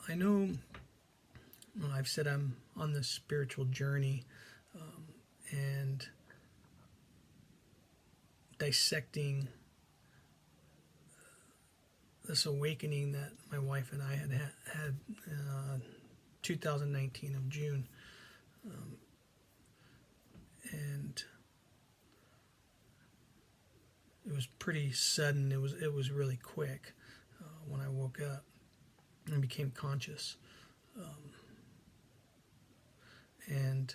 I know, well, I've said I'm on this spiritual journey, and dissecting this awakening that my wife and I had 2019 of June, and it was pretty sudden. It was really quick when I woke up and became conscious, and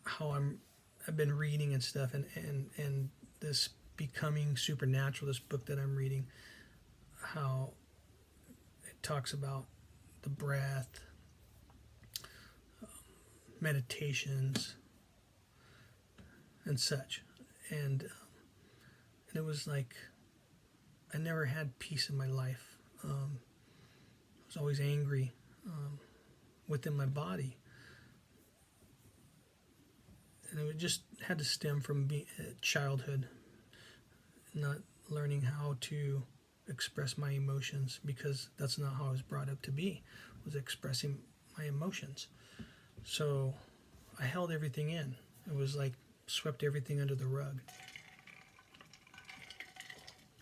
how I've been reading and stuff, and this Becoming Supernatural, this book that I'm reading, how it talks about the breath, meditations, and such, and it was like I never had peace in my life. I was always angry within my body, and it just had to stem from childhood, not learning how to express my emotions, because that's not how I was brought up to be, was expressing my emotions. So I held everything in. It was like swept everything under the rug.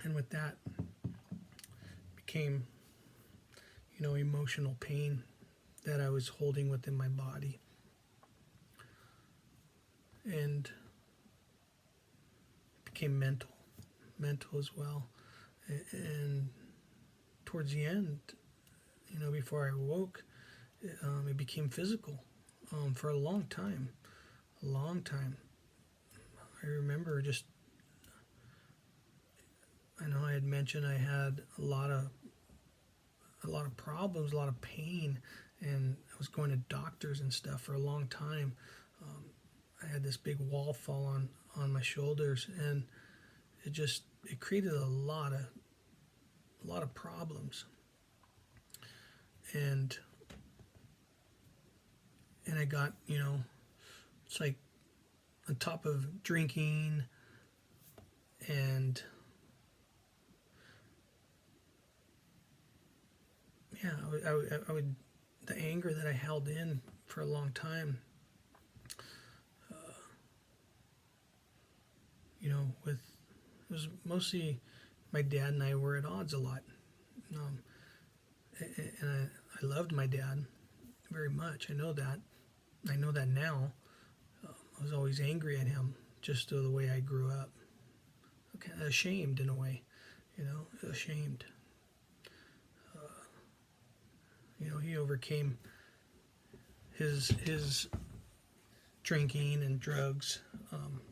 And with that became, emotional pain that I was holding within my body. And it became mental as well. And towards the end, before I awoke, it became physical for a long time. A long time. I remember I know I had mentioned I had a lot of problems, a lot of pain, and I was going to doctors and stuff for a long time. I had this big wall fall on my shoulders, and it created a lot of problems. And I got, it's like on top of drinking and yeah, I would the anger that I held in for a long time, with it was mostly my dad and I were at odds a lot, um, and I loved my dad very much. I know that. I know that now. I was always angry at him, just the way I grew up. Okay, ashamed in a way, ashamed. He overcame his drinking and drugs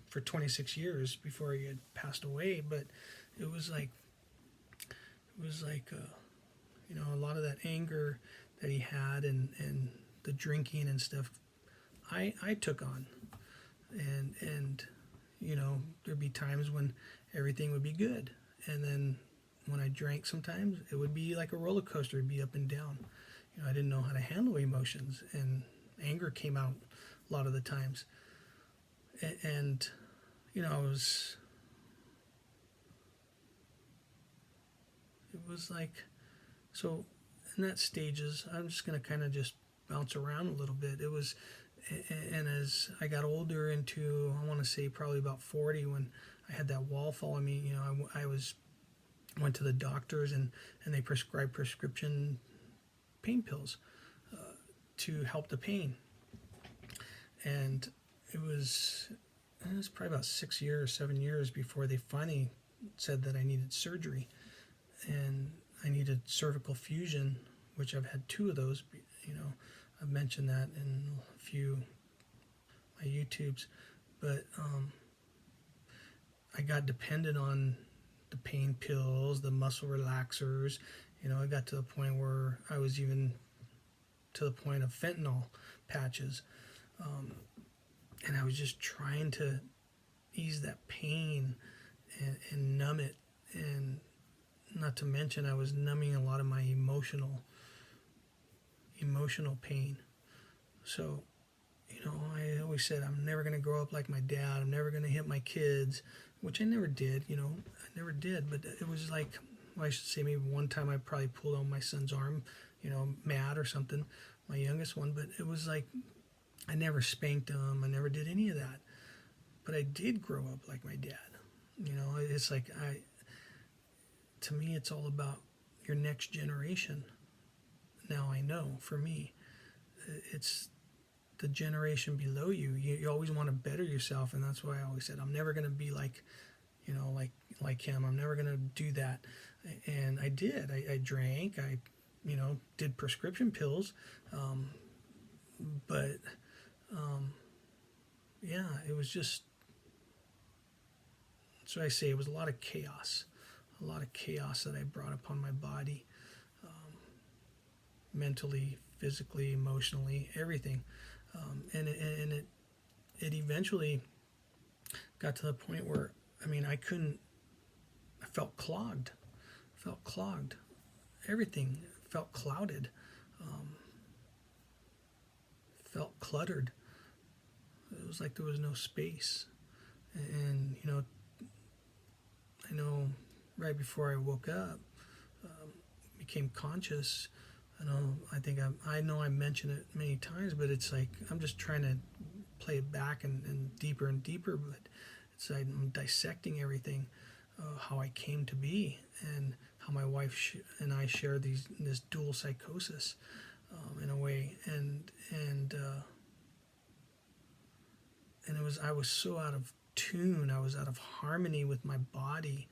for 26 years before he had passed away. But it was like a lot of that anger that he had, and the drinking and stuff, I took on, and there'd be times when everything would be good, and then when I drank, sometimes it would be like a roller coaster. It'd be up and down. I didn't know how to handle emotions, and anger came out a lot of the times. And it was like, so in that stages, I'm just going to kind of just bounce around a little bit. It was, and as I got older, into, I want to say probably about 40, when I had that wall fall on me, I went to the doctors, and they prescribed prescription pain pills to help the pain. And it was probably about 6 years, 7 years before they finally said that I needed surgery, and I needed cervical fusion, which I've had 2 of those. I've mentioned that in a few my YouTubes, but I got dependent on the pain pills, the muscle relaxers. I got to the point where I was even to the point of fentanyl patches, and I was just trying to ease that pain and numb it, and not to mention I was numbing a lot of my emotional pain. So, I always said I'm never going to grow up like my dad. I'm never going to hit my kids, which I never did. I never did. But it was like I should say maybe one time I probably pulled on my son's arm, mad or something, my youngest one. But it was like I never spanked him. I never did any of that. But I did grow up like my dad. It's like to me, it's all about your next generation. Now I know for me, it's the generation below you. You always want to better yourself, and that's why I always said I'm never going to be like, like him. I'm never going to do that. And I did. I drank. I, did prescription pills, but yeah, it was just. So I say it was a lot of chaos that I brought upon my body, mentally, physically, emotionally, everything, and it eventually got to the point where I couldn't. I felt clogged, everything felt clouded, felt cluttered. It was like there was no space, and I know right before I woke up, became conscious. I know I mentioned it many times, but it's like I'm just trying to play it back and deeper and deeper. But it's like I'm dissecting everything, how I came to be, and how my wife and I share this dual psychosis, in a way, and I was so out of tune. I was out of harmony with my body.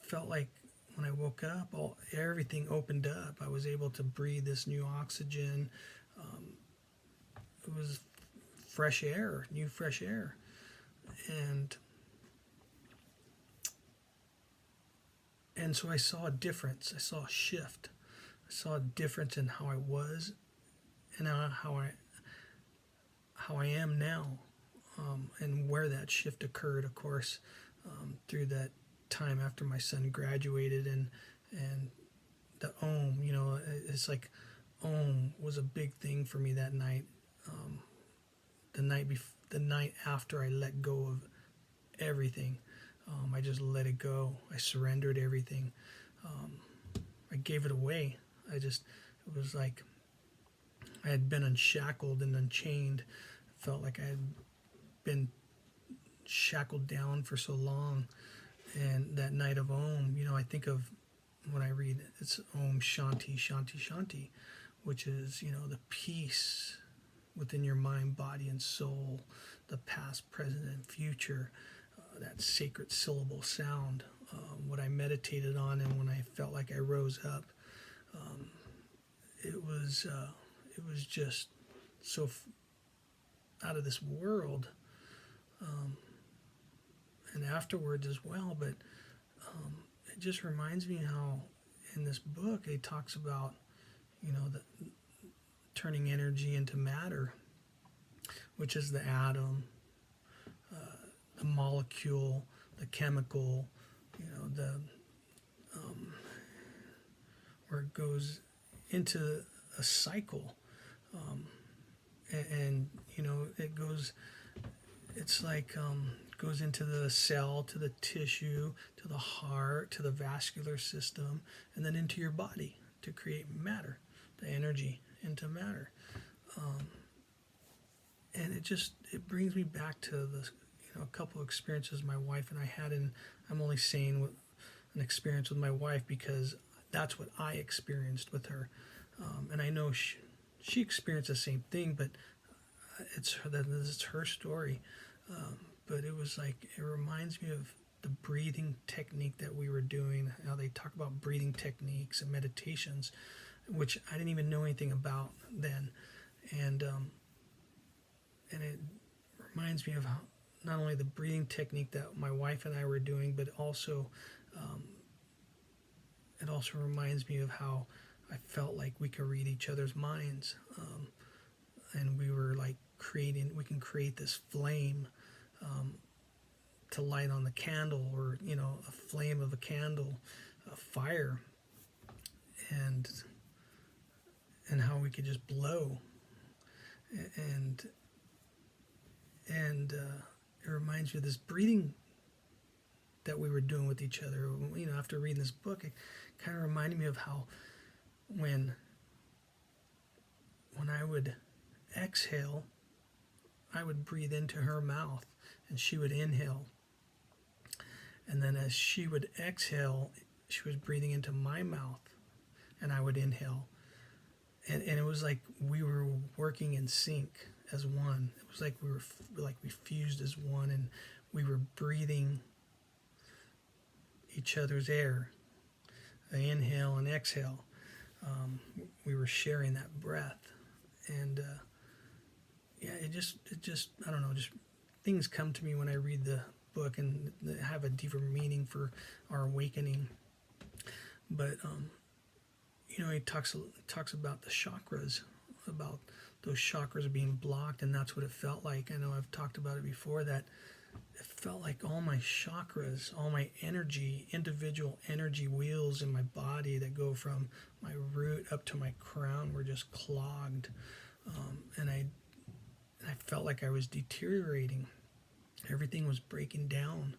Felt like when I woke up, everything opened up. I was able to breathe this new oxygen. It was fresh air, new fresh air, and so I saw a difference. I saw a shift. I saw a difference in how I was and how I am now, and where that shift occurred, of course, through that time after my son graduated, and the Om, it's like Om was a big thing for me that night. The night after I let go of everything, I just let it go. I surrendered everything. I gave it away. It was like I had been unshackled and unchained. It felt like I had been shackled down for so long. And that night of Om, I think of when I read it's Om Shanti Shanti Shanti, which is, the peace within your mind, body, and soul, the past, present, and future, that sacred syllable sound, what I meditated on, and when I felt like I rose up, it was just so out of this world, and afterwards as well. But it just reminds me how in this book it talks about, the turning energy into matter, which is the atom, the molecule, the chemical, the where it goes into a cycle, and it goes. It's like goes into the cell, to the tissue, to the heart, to the vascular system, and then into your body to create matter, the energy into matter. And it brings me back to a couple of experiences my wife and I had, and I'm only saying an experience with my wife because that's what I experienced with her, and I know she experienced the same thing, but it's her story. But it was like, it reminds me of the breathing technique that we were doing, how they talk about breathing techniques and meditations, which I didn't even know anything about then. And it reminds me of how, not only the breathing technique that my wife and I were doing, but also it also reminds me of how I felt like we could read each other's minds, and we were like we can create this flame, to light on the candle, or a flame of a candle, a fire, and how we could just blow, and it reminds me of this breathing that we were doing with each other. After reading this book, it kind of reminded me of how when I would exhale, I would breathe into her mouth and she would inhale. And then as she would exhale, she was breathing into my mouth and I would inhale. And it was like we were working in sync as one. It was like we fused as one, and we were breathing each other's air, the inhale and exhale. We were sharing that breath, and it just I don't know, just things come to me when I read the book and have a deeper meaning for our awakening. But he talks about the chakras, about those chakras being blocked, and that's what it felt like. I know I've talked about it before, that it felt like all my chakras, all my energy, individual energy wheels in my body that go from my root up to my crown were just clogged, and I felt like I was deteriorating. Everything was breaking down.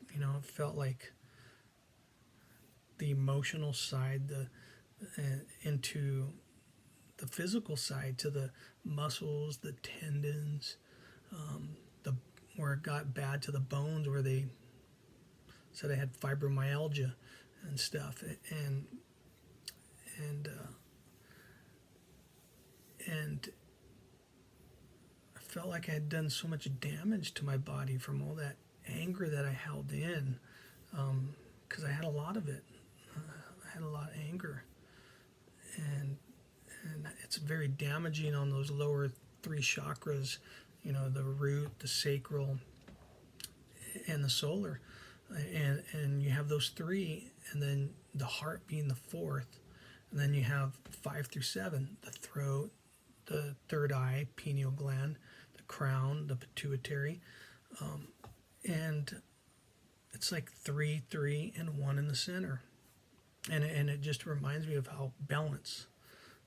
It felt like the emotional side, into the physical side, to the muscles, the tendons, where it got bad to the bones, where they said I had fibromyalgia and stuff, and I felt like I had done so much damage to my body from all that anger that I held in, because I had a lot of it. I had a lot of anger, and it's very damaging on those lower three chakras, the root, the sacral, and the solar, and you have those three, and then the heart being the fourth, and then you have 5 through 7, the throat, the third eye, pineal gland, the crown, the pituitary, and it's like 3, 3, and 1 in the center. And it just reminds me of how balance.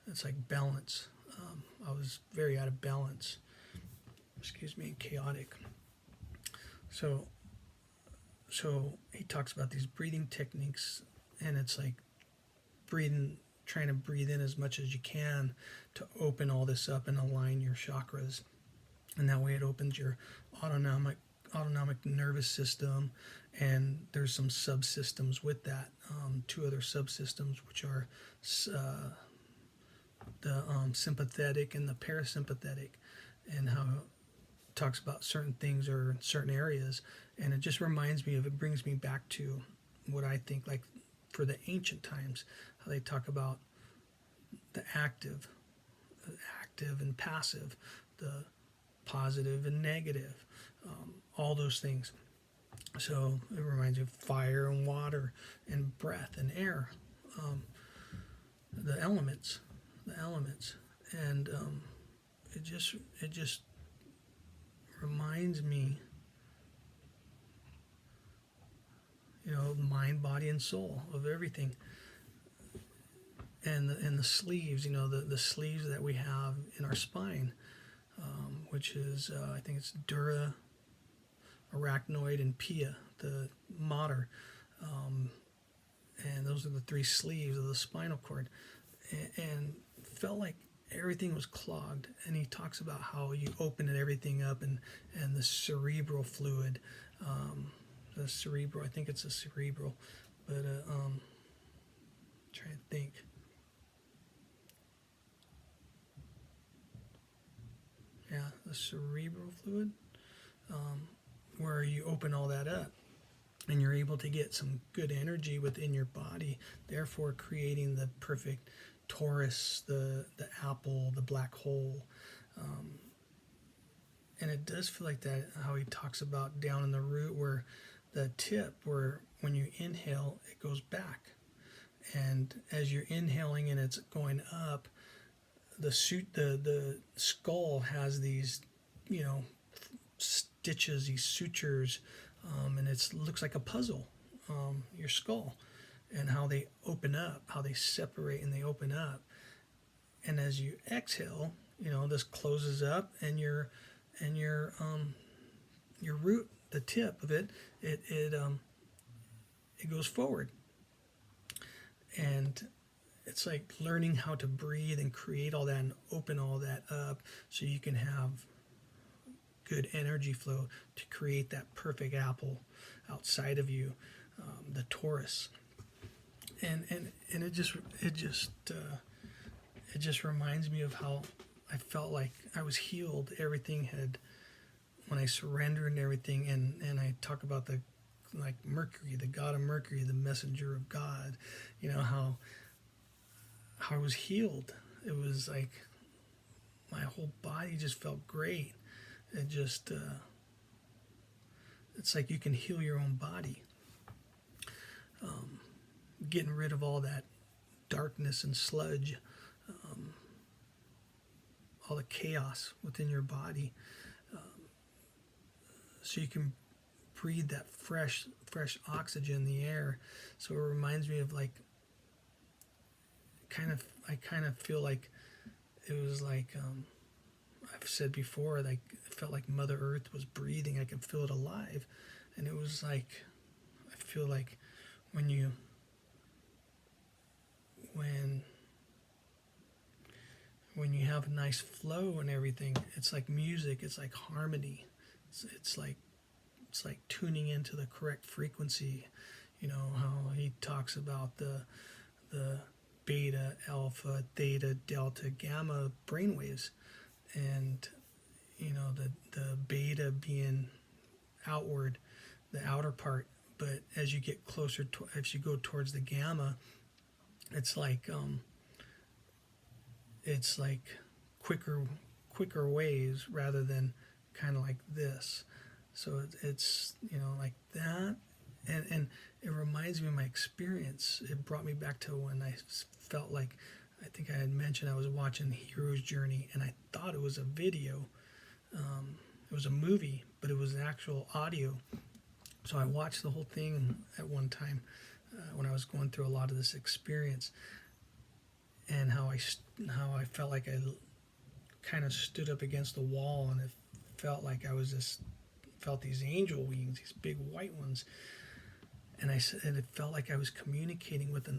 It's like balance. I was very out of balance. Excuse me, chaotic. So he talks about these breathing techniques, and it's like trying to breathe in as much as you can to open all this up and align your chakras, and that way it opens your autonomic nervous system, and there's some subsystems with that, 2 other subsystems, which are the sympathetic and the parasympathetic, and how it talks about certain things or certain areas, and it just reminds me of, it brings me back to what I think, like for the ancient times, how they talk about the active and passive, the positive and negative, all those things. So it reminds me of fire and water and breath and air, the elements, and it just reminds me, mind, body, and soul, of everything. And the sleeves, the sleeves that we have in our spine, which is I think it's dura, arachnoid, and pia, the mater, and those are the 3 sleeves of the spinal cord, and felt like everything was clogged. And he talks about how you open everything up, and the cerebral fluid, I think it's a cerebral, but trying to think. Yeah, the cerebral fluid, where you open all that up, and you're able to get some good energy within your body, therefore creating the perfect torus, the apple, the black hole. And it does feel like that, how he talks about down in the root, where the tip, where when you inhale, it goes back. And as you're inhaling and it's going up, the skull has these, stitches, these sutures, and it looks like a puzzle, your skull, and how they open up, how they separate and they open up. And as you exhale, this closes up, and your root the tip of it, it goes forward, and it's like learning how to breathe and create all that and open all that up so you can have good energy flow to create that perfect apple outside of you, the Taurus. And it just reminds me of how I felt like I was healed. Everything had, when I surrendered and everything, and I talk about the, like Mercury, the god of Mercury, the messenger of God, how I was healed. It was like my whole body just felt great. It just it's like you can heal your own body, getting rid of all that darkness and sludge, all the chaos within your body, so you can breathe that fresh oxygen in the air. So it reminds me of like I kind of feel like it was like I've said before, like it felt like Mother Earth was breathing. I could feel it alive, and it was like I feel like when you have a nice flow and everything, it's like music. It's like harmony. It's like tuning into the correct frequency. How he talks about the beta, alpha, theta, delta, gamma brainwaves, and the beta being outward, the outer part. But as you get closer to, as you go towards the gamma, it's like quicker waves rather than kind of like this. So it's like that, and it reminds me of my experience. It brought me back to when I felt like, I think I had mentioned I was watching Hero's Journey, and I thought it was a video. It was a movie, but it was actual audio. So I watched the whole thing at one time when I was going through a lot of this experience, and how I felt like I kind of stood up against the wall, and it felt like I was just felt these angel wings, these big white ones, and it felt like I was communicating with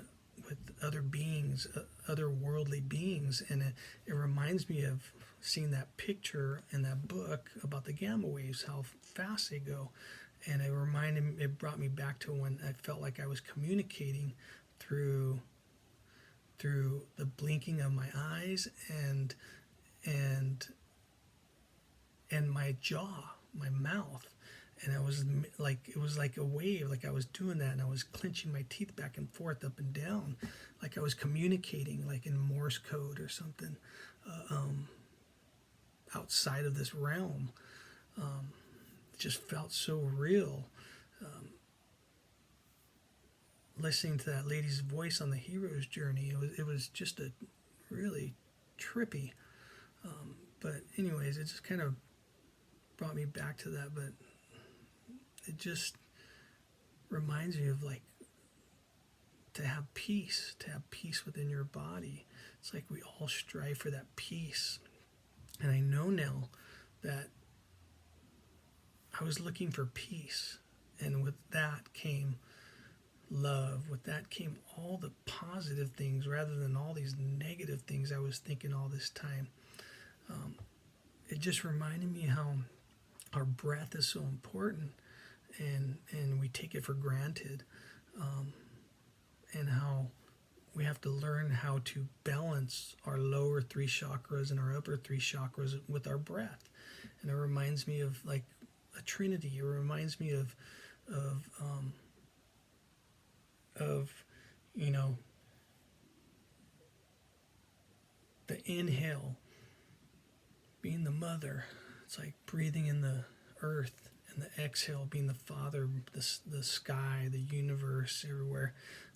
other beings, other worldly beings, and it reminds me of seeing that picture in that book about the gamma waves, how fast they go, and it brought me back to when I felt like I was communicating through the blinking of my eyes and my jaw, my mouth, and it was like a wave, like I was doing that, and I was clenching my teeth back and forth, up and down, like I was communicating, like in Morse code or something, outside of this realm. It just felt so real. Listening to that lady's voice on the Hero's Journey, it was just a really trippy. But anyways, it just kind of brought me back to that. But it just reminds me of like to have peace within your body. It's like we all strive for that peace. And I know now that I was looking for peace, and with that came love. With that came all the positive things rather than all these negative things I was thinking all this time. It just reminded me how our breath is so important, and we take it for granted, and how we have to learn how to balance our lower three chakras and our upper three chakras with our breath. And it reminds me of like a trinity. It reminds me of the inhale being the mother. It's like breathing in the earth, and the exhale being the father, the sky, the universe, everywhere.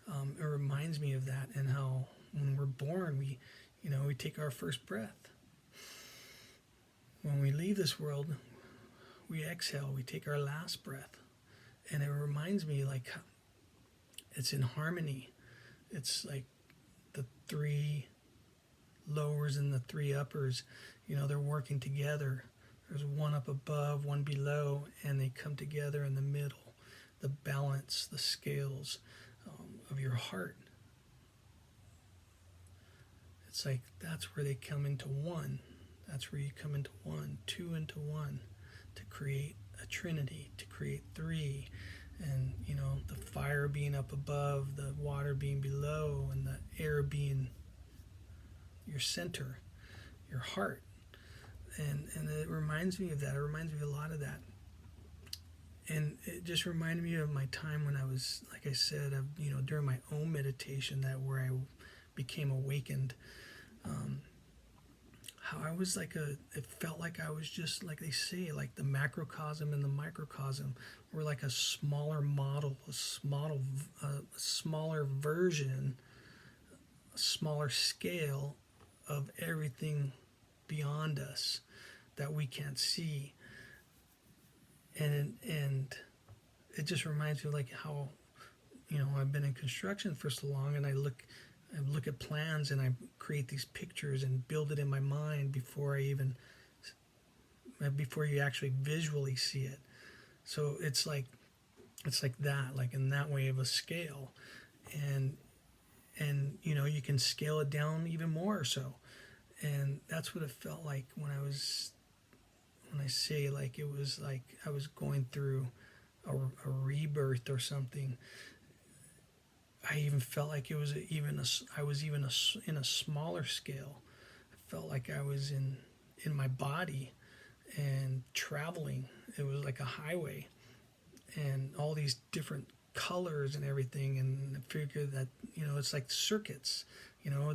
It reminds me of that, and how when we're born, we take our first breath. When we leave this world, we exhale, we take our last breath. And it reminds me like it's in harmony. It's like the three lowers and the three uppers, they're working together. There's one up above, one below, and they come together in the middle. The balance, the scales of your heart. It's like that's where they come into one. That's where you come into one, two into one, to create a trinity, to create three. And, the fire being up above, the water being below, and the air being your center, your heart. And it reminds me of that. It reminds me a lot of that. And it just reminded me of my time when I was, like I said, during my own meditation, that where I became awakened. How I was it felt like I was just, like they say, like the macrocosm and the microcosm were like a smaller model, a smaller version, a smaller scale of everything beyond us that we can't see. And it just reminds me of like how, I've been in construction for so long, and I look at plans and I create these pictures and build it in my mind before you actually visually see it. So it's like that, like in that way of a scale, and you can scale it down even more. So, and that's what it felt like when I say, like, it was like I was going through a rebirth or something. I even felt like I was even in a smaller scale. I felt like I was in my body and traveling. It was like a highway, and all these different colors and everything. And I figured that it's like circuits.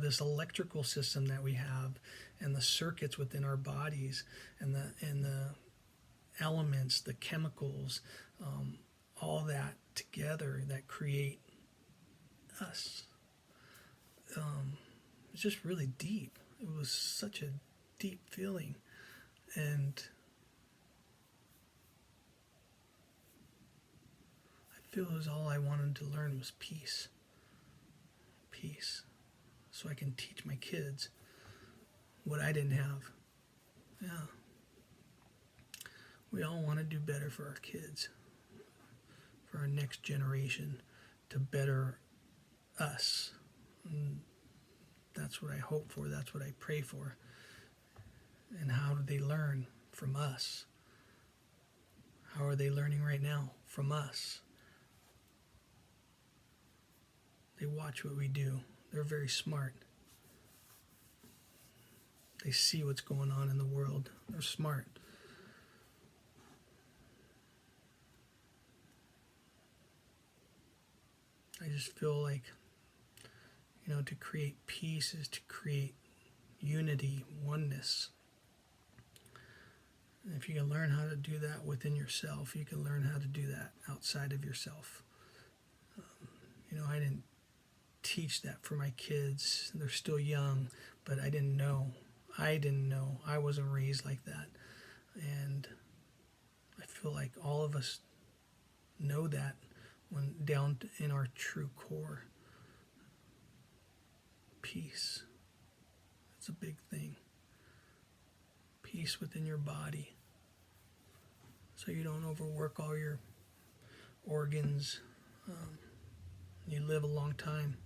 This electrical system that we have, and the circuits within our bodies, and the elements, the chemicals, all that together that create us. It's just really deep. It was such a deep feeling, and I feel as all I wanted to learn was peace, so I can teach my kids what I didn't have. Yeah, we all want to do better for our kids, for our next generation, to better us. And that's what I hope for. That's what I pray for. And how do they learn? From us. How are they learning right now? From us. They watch what we do. They're very smart. They see what's going on in the world. They're smart. I just feel like, to create peace is to create unity, oneness. And if you can learn how to do that within yourself, you can learn how to do that outside of yourself. I didn't teach that for my kids. They're still young, but I didn't know. I wasn't raised like that. And I feel like all of us know that when down in our true core. Peace. It's a big thing. Peace within your body, so you don't overwork all your organs. You live a long time.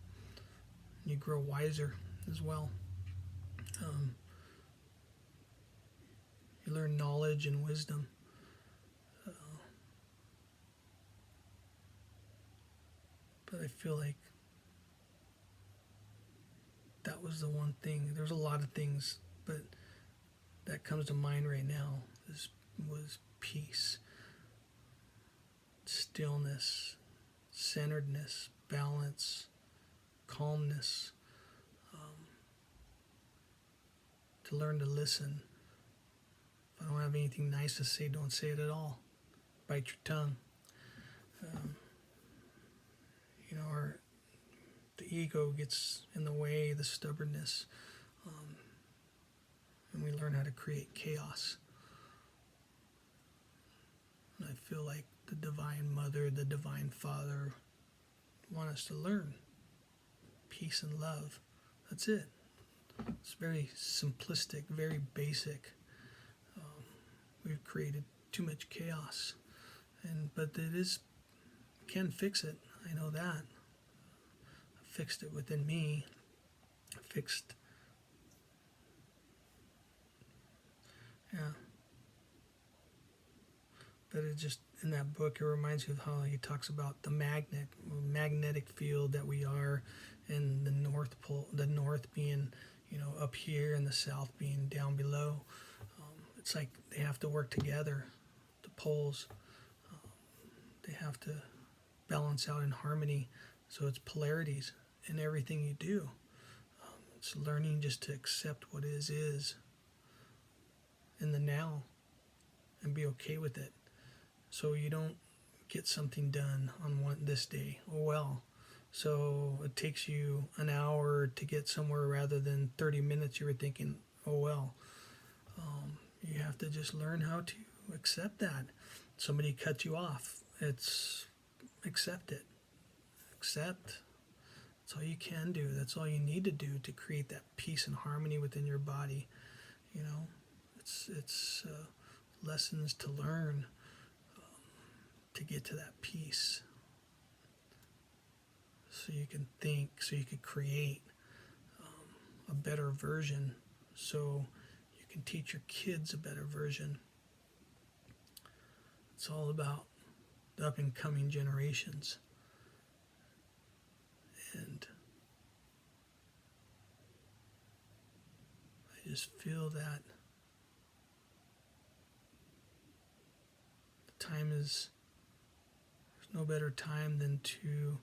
You grow wiser as well. You learn knowledge and wisdom. But I feel like that was the one thing. There's a lot of things, but that comes to mind right now was peace, stillness, centeredness, balance, calmness. To learn to listen. If I don't have anything nice to say, don't say it at all. Bite your tongue. The ego gets in the way, the stubbornness, and we learn how to create chaos. And I feel like the Divine Mother, the Divine Father want us to learn peace and love. That's it. It's very simplistic, very basic. We've created too much chaos, but it is can fix it. I know that. I fixed it within me. I fixed, yeah. But it just in that book, it reminds me of how he talks about the magnetic field that we are, and the North Pole, the North being, up here, and the South being down below. It's like they have to work together. The poles, they have to balance out in harmony. So it's polarities in everything you do. It's learning just to accept what is in the now, and be okay with it. So you don't get something done on this day. Oh well. So it takes you an hour to get somewhere rather than 30 minutes. You were thinking, oh well. You have to just learn how to accept that. Somebody cuts you off. It's accept it. Accept. That's all you can do. That's all you need to do to create that peace and harmony within your body. It's lessons to learn to get to that peace. So you can think, so you can create a better version, so you can teach your kids a better version. It's all about the up and coming generations. And I just feel that the time is, there's no better time than to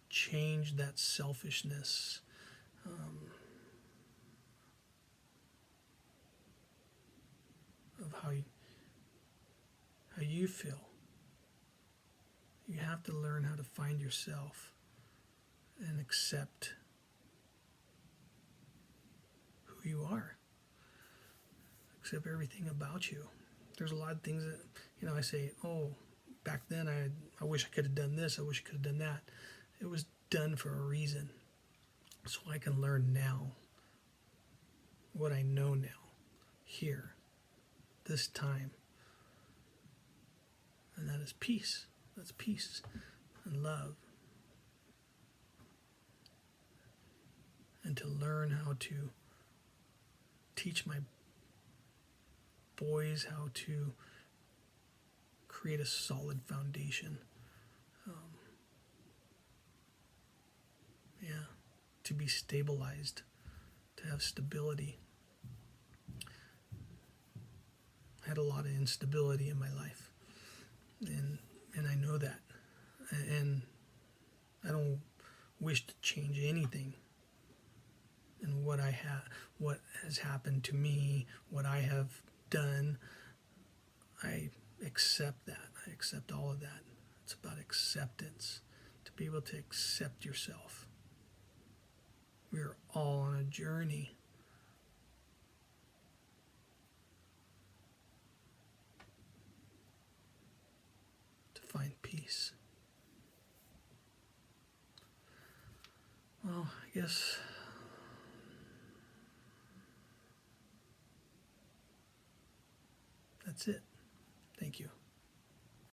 change that selfishness. Of how you feel. You have to learn how to find yourself and accept who you are. Accept everything about you. There's a lot of things that, I say, oh, back then I wish I could have done this, I wish I could have done that. It was done for a reason. So I can learn now what I know now, here, this time. And that is peace. That's peace and love. And to learn how to teach my boys how to create a solid foundation. To be stabilized, to have stability. I had a lot of instability in my life, and I know that, and I don't wish to change anything in what has happened to me, what I have done. I accept that. I accept all of that. It's about acceptance, to be able to accept yourself. We are all on a journey. To find peace. Well, I guess that's it. Thank you.